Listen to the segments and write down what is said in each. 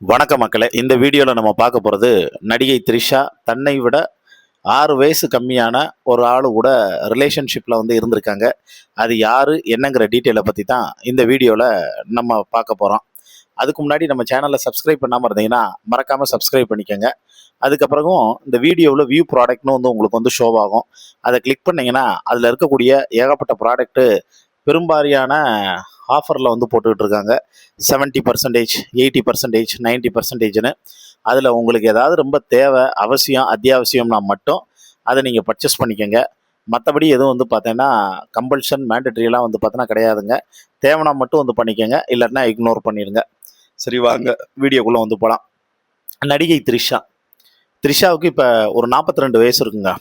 வணக்க மக்களே, இந்த வீடியோவில் நம்ம பார்க்க போகிறது நடிகை த்ரிஷா தன்னை விட 6 வயசு கம்மியான ஒரு ஆள் கூட ரிலேஷன்ஷிப்பில் இருந்திருக்காங்க. அது யார் என்னங்கிற டீட்டெயிலை பற்றி தான் இந்த வீடியோவில் நம்ம பார்க்க போகிறோம். அதுக்கு முன்னாடி நம்ம சேனலை சப்ஸ்கிரைப் பண்ணாமல் இருந்தீங்கன்னா மறக்காமல் சப்ஸ்கிரைப் பண்ணிக்கோங்க. அதுக்கப்புறமும் இந்த வீடியோவில் வியூ ப்ராடக்ட்னு உங்களுக்கு ஷோ ஆகும். அதை கிளிக் பண்ணிங்கன்னா அதில் இருக்கக்கூடிய ஏகப்பட்ட ப்ராடக்ட்டு பெரும்பாரியான ஆஃபரில் போட்டுக்கிட்டு இருக்காங்க. 70%, 80%, 90%ன்னு. அதில் உங்களுக்கு ஏதாவது ரொம்ப தேவை, அவசியம், அத்தியாவசியம்னா மட்டும் அதை நீங்கள் பர்ச்சேஸ் பண்ணிக்கோங்க. மற்றபடி எதுவும் பார்த்தீங்கன்னா கம்பல்ஷன் மேண்டட்ரியெலாம் பார்த்தீங்கன்னா கிடையாதுங்க. தேவைன்னா மட்டும் பண்ணிக்கோங்க, இல்லைன்னா இக்னோர் பண்ணிடுங்க. சரி, வாங்க வீடியோக்குள்ளே போகலாம். நடிகை த்ரிஷாவுக்கு இப்போ ஒரு 42 வயசு இருக்குங்க.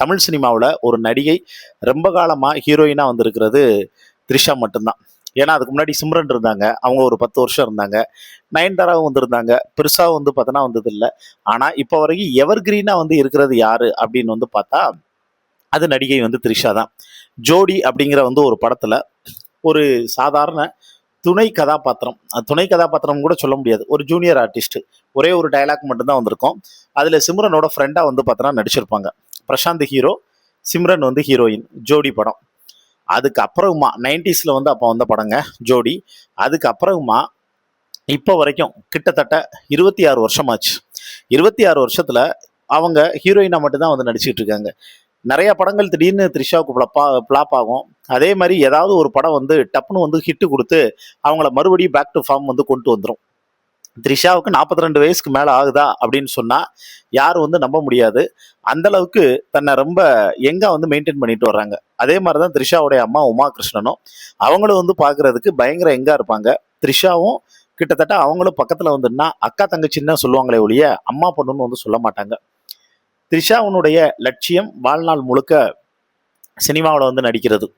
தமிழ் சினிமாவில் ஒரு நடிகை ரொம்ப காலமாக ஹீரோயினாக இருக்கிறது த்ரிஷா மட்டும்தான். ஏன்னா அதுக்கு முன்னாடி சிம்ரன் இருந்தாங்க, அவங்க ஒரு 10 வருஷம் இருந்தாங்க. நயன்தாராவும் வந்திருந்தாங்க, பெருசாக பார்த்தோன்னா வந்ததில்லை. ஆனால் இப்போ வரைக்கும் எவர் கிரீனாக இருக்கிறது யார் அப்படின்னு பார்த்தா அது நடிகை த்ரிஷா தான். ஜோடி அப்படிங்கிற ஒரு படத்தில் ஒரு சாதாரண துணை கதாபாத்திரம், துணை கதாபாத்திரம் கூட சொல்ல முடியாது, ஒரு ஜூனியர் ஆர்டிஸ்ட், ஒரே ஒரு டைலாக் மட்டும்தான் வந்திருக்கும். அதில் சிம்ரனோட ஃப்ரெண்டாக பார்த்தோன்னா நடிச்சிருப்பாங்க. பிரசாந்த் ஹீரோ, சிம்ரன் ஹீரோயின், ஜோடி படம். அதுக்கு அப்புறமா 90s அப்போ வந்த படங்க ஜோடி. அதுக்கு அப்புறமா இப்போ வரைக்கும் கிட்டத்தட்ட 26 வருஷமாச்சு. 26 வருஷத்தில் அவங்க ஹீரோயினாக மட்டும்தான் நடிச்சிட்டு இருக்காங்க. நிறைய படங்கள் திடீர்னு த்ரிஷாவுக்கு ஃப்ளாப் ஆகும். அதே மாதிரி ஏதாவது ஒரு படம் டப்புன்னு ஹிட்டு கொடுத்து அவங்கள மறுபடியும் பேக் டு ஃபார்ம் கொண்டு வந்துடும். த்ரிஷாவுக்கு 42 வயசுக்கு மேலே ஆகுதா அப்படின்னு சொன்னால் யாரும் நம்ப முடியாது. அந்தளவுக்கு தன்னை ரொம்ப யங்காக மெயின்டைன் பண்ணிட்டு வர்றாங்க. அதே மாதிரி தான் த்ரிஷாவுடைய அம்மா உமா கிருஷ்ணனும். அவங்களும் பார்க்குறதுக்கு பயங்கர யங்காக இருப்பாங்க. த்ரிஷாவும் கிட்டத்தட்ட அவங்களும் பக்கத்தில் அக்கா தங்கச்சின்னு தான் சொல்லுவாங்களே ஒழிய அம்மா பொண்ணுன்னு சொல்ல மாட்டாங்க. த்ரிஷாவுடைய லட்சியம் வாழ்நாள் முழுக்க சினிமாவில் நடிக்கிறது.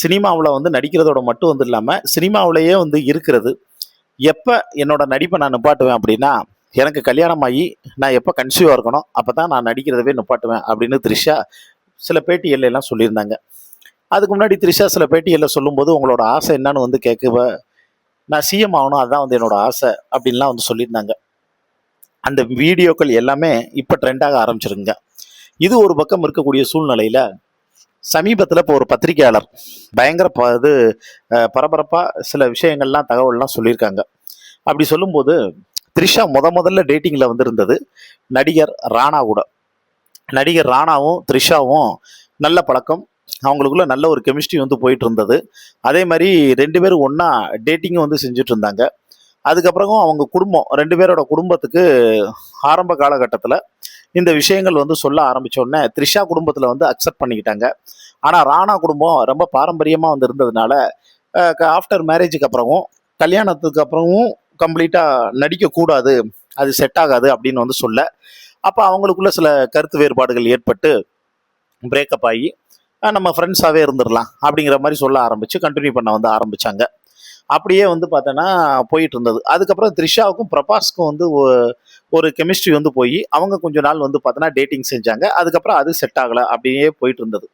சினிமாவில் நடிக்கிறதோட மட்டும் இல்லாமல் சினிமாவிலேயே இருக்கிறது. எப்போ என்னோட நடிப்பை நான் நிப்பாட்டுவேன் அப்படின்னா, எனக்கு கல்யாணம் ஆகி நான் எப்போ கன்சீவாக இருக்கணும் அப்போ தான் நான் நடிக்கிறதவே நிப்பாட்டுவேன் அப்படின்னு த்ரிஷா சில பேட்டியெல்லாம் சொல்லியிருந்தாங்க. அதுக்கு முன்னாடி த்ரிஷா சில பேட்டியெல்லாம் சொல்லும்போது உங்களோட ஆசை என்னன்னு கேட்குவேன், நான் சிஎம் ஆகணும், அதுதான் என்னோட ஆசை அப்படின்லாம் சொல்லியிருந்தாங்க. அந்த வீடியோக்கள் எல்லாமே இப்போ ட்ரெண்டாக ஆரம்பிச்சிருங்க. இது ஒரு பக்கம் இருக்கக்கூடிய சூழ்நிலையில் சமீபத்தில் இப்போ ஒரு பத்திரிகையாளர் பயங்கர பரபரப்பாக சில விஷயங்கள்லாம் தகவல்லாம் சொல்லியிருக்காங்க. அப்படி சொல்லும்போது த்ரிஷா முதல்ல டேட்டிங்கில் இருந்தது நடிகர் ராணா கூட. நடிகர் ராணாவும் த்ரிஷாவும் நல்ல பழக்கம், அவங்களுக்குள்ள நல்ல ஒரு கெமிஸ்ட்ரி போயிட்டு இருந்தது. அதே மாதிரி 2 பேரும் ஒன்றா டேட்டிங்கும் செஞ்சுட்டு இருந்தாங்க. அதுக்கப்புறமும் அவங்க குடும்பம், 2 பேரோட குடும்பத்துக்கு ஆரம்ப காலகட்டத்தில் இந்த விஷயங்கள் சொல்ல ஆரம்பித்தோடனே த்ரிஷா குடும்பத்தில் அக்செப்ட் பண்ணிக்கிட்டாங்க. ஆனால் ராணா குடும்பம் ரொம்ப பாரம்பரியமாக இருந்ததுனால ஆஃப்டர் மேரேஜுக்கு அப்புறமும் கல்யாணத்துக்கு அப்புறமும் கம்ப்ளீட்டாக நடிக்கக்கூடாது, அது செட் ஆகாது அப்படின்னு சொல்ல, அப்போ அவங்களுக்குள்ள சில கருத்து வேறுபாடுகள் ஏற்பட்டு பிரேக்கப் ஆகி நம்ம ஃப்ரெண்ட்ஸாகவே இருந்துடலாம் அப்படிங்கிற மாதிரி சொல்ல ஆரம்பித்து கண்டினியூ பண்ண ஆரம்பித்தாங்க. அப்படியே பார்த்தோன்னா போயிட்டு இருந்தது. அதுக்கப்புறம் த்ரிஷாவுக்கும் பிரபாஸ்க்கும் ஒரு கெமிஸ்ட்ரி போய் அவங்க கொஞ்ச நாள் பார்த்தோன்னா டேட்டிங் செஞ்சாங்க. அதுக்கப்புறம் அது செட் ஆகலை, அப்படியே போயிட்டு இருந்தது.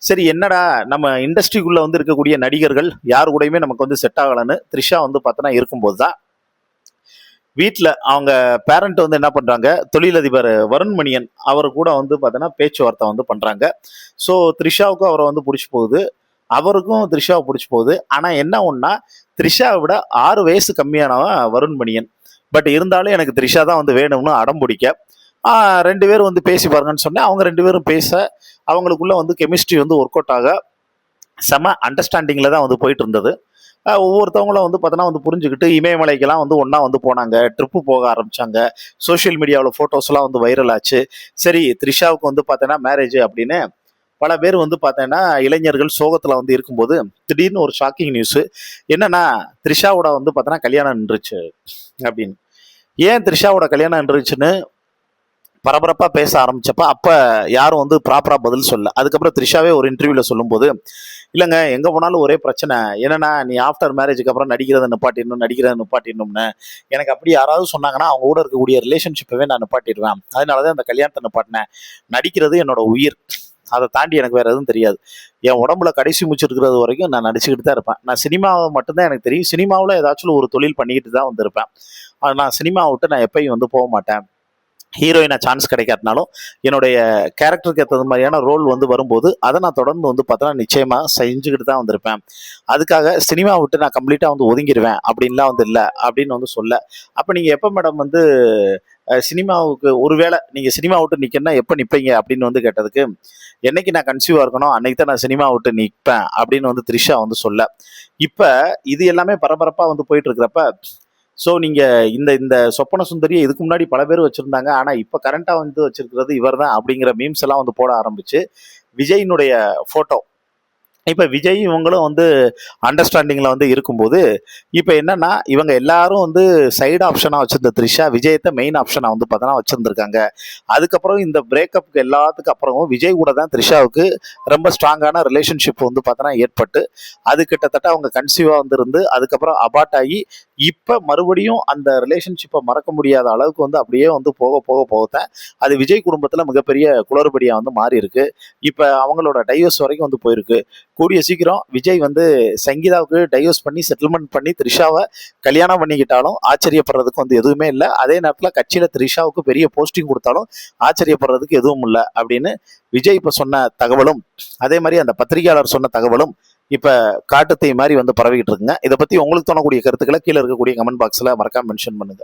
சரி, என்னடா நம்ம இண்டஸ்ட்ரிக்குள்ளே இருக்கக்கூடிய நடிகர்கள் யார் கூடயுமே நமக்கு செட் ஆகலைன்னு த்ரிஷா பார்த்தோன்னா இருக்கும்போது தான் வீட்டில் அவங்க பேரண்ட் என்ன பண்ணுறாங்க, தொழிலதிபர் வருண் மணியன் அவர் கூட பார்த்தோன்னா பேச்சுவார்த்தை பண்ணுறாங்க. ஸோ த்ரிஷாவுக்கும் அவரை பிடிச்சி போகுது, அவருக்கும் த்ரிஷாவை பிடிச்சி போகுது. ஆனால் என்ன ஒன்றா, த்ரிஷாவை விட 6 வயசு கம்மியானவன் வருண் மணியன். பட் இருந்தாலும் எனக்கு த்ரிஷா தான் வேணும்னு அடம் பிடிக்க 2 பேரும் பேசி பாருங்கன்னு சொன்னேன். அவங்க 2 பேரும் பேச அவங்களுக்குள்ள கெமிஸ்ட்ரி ஒர்க் அவுட் ஆக செம அண்டர்ஸ்டாண்டிங்கில் தான் போயிட்டு இருந்தது. ஒவ்வொருத்தவங்களும் பார்த்தோன்னா புரிஞ்சுக்கிட்டு இமயமலைக்கெல்லாம் ஒன்றா போனாங்க, ட்ரிப்பு போக ஆரம்பித்தாங்க. சோஷியல் மீடியாவில் ஃபோட்டோஸ்லாம் வைரல் ஆச்சு. சரி, த்ரிஷாவுக்கு பார்த்தோன்னா மேரேஜ் அப்படின்னு பல பேர் பார்த்தோன்னா இளைஞர்கள் சோகத்தில் இருக்கும்போது திடீர்னு ஒரு ஷாக்கிங் நியூஸு என்னன்னா, த்ரிஷாவோட பார்த்தோன்னா கல்யாணம் நின்றுச்சு அப்படின்னு. ஏன் த்ரிஷாவோட கல்யாணம் நின்றுச்சுன்னு பரபரப்பாக பேச ஆரம்பித்தப்ப அப்போ யாரும் ப்ராப்பராக பதில் சொல்ல. அதுக்கப்புறம் த்ரிஷாவே ஒரு இன்டர்வியூவில் சொல்லும்போது, இல்லைங்க எங்கே போனாலும் ஒரே பிரச்சனை, என்னென்னா நீ ஆஃப்டர் மேரேஜுக்கு அப்புறம் நடிக்கிறத நிப்பாட்டிடணும்னு எனக்கு அப்படி யாராவது சொன்னாங்கன்னா அவங்க கூட இருக்கக்கூடிய ரிலேஷன்ஷிப்பவே நான் நிப்பாட்டிடுவேன். அதனால தான் அந்த கல்யாணத்தை நிப்பாட்டினேன். நடிக்கிறது என்னோட உயிர், அதை தாண்டி எனக்கு வேறு எதுவும் தெரியாது. என் உடம்புல கடைசி மூச்சு இருக்கிறது வரைக்கும் நான் நடிச்சுக்கிட்டு தான் இருப்பேன். நான் சினிமாவை மட்டும்தான் எனக்கு தெரியும், சினிமாவில் ஏதாச்சும் ஒரு தொழில் பண்ணிக்கிட்டு தான் வந்திருப்பேன். நான் சினிமா விட்டு நான் எப்பயும் வந்து போக மாட்டேன். ஹீரோயினா சான்ஸ் கிடைக்காட்டினாலும் என்னுடைய கேரக்டருக்கு ஏற்றது மாதிரியான ரோல் வந்து வரும்போது அதை நான் தொடர்ந்து வந்து பார்த்தோன்னா நிச்சயமாக செஞ்சுக்கிட்டு தான் வந்திருப்பேன். அதுக்காக சினிமா விட்டு நான் கம்ப்ளீட்டாக வந்து ஒதுங்கிடுவேன் அப்படின்லாம் வந்து இல்லை அப்படின்னு வந்து சொல்ல. அப்போ நீங்கள் எப்போ மேடம் வந்து சினிமாவுக்கு ஒருவேளை நீங்கள் சினிமா விட்டு நிற்கணும்னா எப்போ நிற்பீங்க அப்படின்னு வந்து கேட்டதுக்கு, என்னைக்கு நான் கன்சீவாக இருக்கணும் அன்னைக்கு தான் நான் சினிமா விட்டு நிற்பேன் அப்படின்னு வந்து த்ரிஷா வந்து சொல்ல. இப்போ இது எல்லாமே பரபரப்பாக வந்து போயிட்டு இருக்கிறப்ப, ஸோ நீங்கள் இந்த இந்த சொப்பன சுந்தரியை இதுக்கு முன்னாடி பல பேர் வச்சுருந்தாங்க. ஆனால் இப்போ கரண்ட்டாக வந்து வச்சிருக்கிறது இவர் தான் அப்படிங்கிற மீம்ஸ் எல்லாம் வந்து போட ஆரம்பிச்சு விஜயினுடைய ஃபோட்டோ. இப்போ விஜய் இவங்களும் வந்து அண்டர்ஸ்டாண்டிங்கில் வந்து இருக்கும்போது இப்போ என்னன்னா இவங்க எல்லாரும் வந்து சைடு ஆப்ஷனாக வச்சிருந்த த்ரிஷா விஜயத்தை மெயின் ஆப்ஷனாக வந்து பார்த்தோன்னா வச்சுருந்துருக்காங்க. அதுக்கப்புறம் இந்த பிரேக்கப்புக்கு எல்லாத்துக்கு அப்புறமும் விஜய் கூட தான் த்ரிஷாவுக்கு ரொம்ப ஸ்ட்ராங்கான ரிலேஷன்ஷிப் வந்து பார்த்தோன்னா ஏற்பட்டு அது கிட்டத்தட்ட அவங்க கன்சீவாக வந்துருந்து அதுக்கப்புறம் அபார்ட் ஆகி இப்போ மறுபடியும் அந்த ரிலேஷன்ஷிப்பை மறக்க முடியாத அளவுக்கு வந்து அப்படியே வந்து போக போக போகத்தான் அது விஜய் குடும்பத்தில் மிகப்பெரிய குளறுபடியாக வந்து மாறி இருக்கு. இப்போ அவங்களோட டைவர்ஸ் வரைக்கும் வந்து போயிருக்கு. கூடிய சீக்கிரம் விஜய் வந்து சங்கீதாவுக்கு டைவர்ஸ் பண்ணி செட்டில்மெண்ட் பண்ணி த்ரிஷாவை கல்யாணம் பண்ணிக்கிட்டாலும் ஆச்சரியப்படுறதுக்கு வந்து எதுவுமே இல்லை. அதே நேரத்தில் கட்சியில் த்ரிஷாவுக்கு பெரிய போஸ்டிங் கொடுத்தாலும் ஆச்சரியப்படுறதுக்கு எதுவும் இல்லை அப்படின்னு விஜய் இப்போ சொன்ன தகவலும் அதே மாதிரி அந்த பத்திரிகையாளர் சொன்ன தகவலும் இப்போ காட்டுத்தீ மாதிரி வந்து பரவிக்கிட்டு இருக்குங்க. இதை பற்றி உங்களுக்கு தோணக்கூடிய கருத்துக்களை கீழே இருக்கக்கூடிய கமெண்ட் பாக்ஸில் மறக்காம மென்ஷன் பண்ணுங்க.